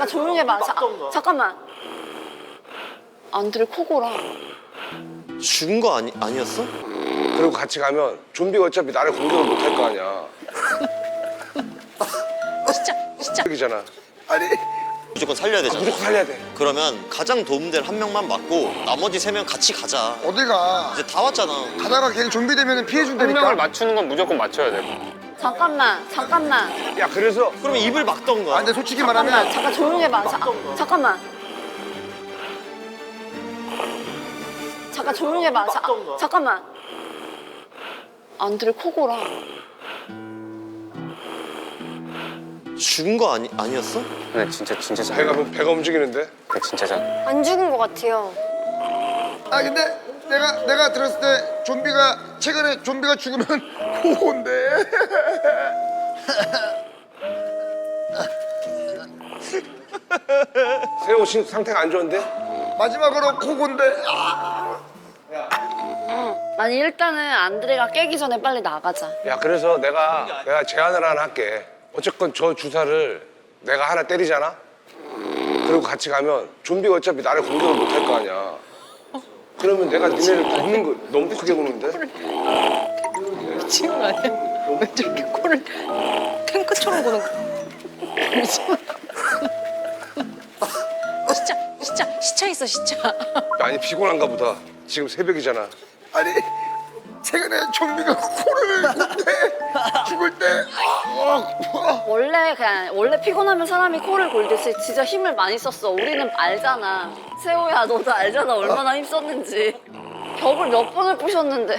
잠깐 조용히 해봐. 잠깐만. 안드레 코고라. 죽은 거 아니었어? 그리고 같이 가면 좀비가 어차피 나를 공격을 못 할 거 아니야. 진짜. 여기잖아. 아니 무조건 살려야 되잖아. 무조건 살려야 돼. 그러면 가장 도움될 한 명만 맞고 나머지 3명 같이 가자. 어디가? 이제 다 왔잖아. 가다가 걔 좀비 되면 피해 한 준다니까. 명을 맞추는 건 무조건 맞춰야 돼. 잠깐만. 야 그래서 그러면 입을 막던가. 아, 근데 솔직히 말하면 잠깐 조용히 해봐. 잠깐만. 잠깐 조용히 해봐. 잠깐만. 안드레 코고라. 죽은 거 아니었어? 근데 진짜 잘. 배가 움직이는데. 진짜 잘. 안 죽은 것 같아요. 아 근데 내가 들었을 때 최근에 좀비가 죽으면 호호인데. 세호 상태가 안 좋은데? 마지막으로 코고인데. 아니 일단은 안드레가 깨기 전에 빨리 나가자. 야 그래서 내가 제안을 하나 할게. 어쨌건 저 주사를 내가 하나 때리잖아. 그리고 같이 가면 좀비가 어차피 나를 공격을 못 할 거 아니야. 그러면 내가 니네를 굽는 거 너무 크게 구는데? 미친 거 아니야? 왜 저렇게 코를 탱크처럼 고는 거야? 진짜 시차 있어 시차. 아니 피곤한가 보다. 지금 새벽이잖아. 아니 최근에 좀비가 코를 곤대 죽을 때. 원래 피곤하면 사람이 코를 골듯이 진짜 힘을 많이 썼어. 우리는 알잖아. 세호야 너도 알잖아 얼마나 힘썼는지. 벽을 몇 번을 부셨는데.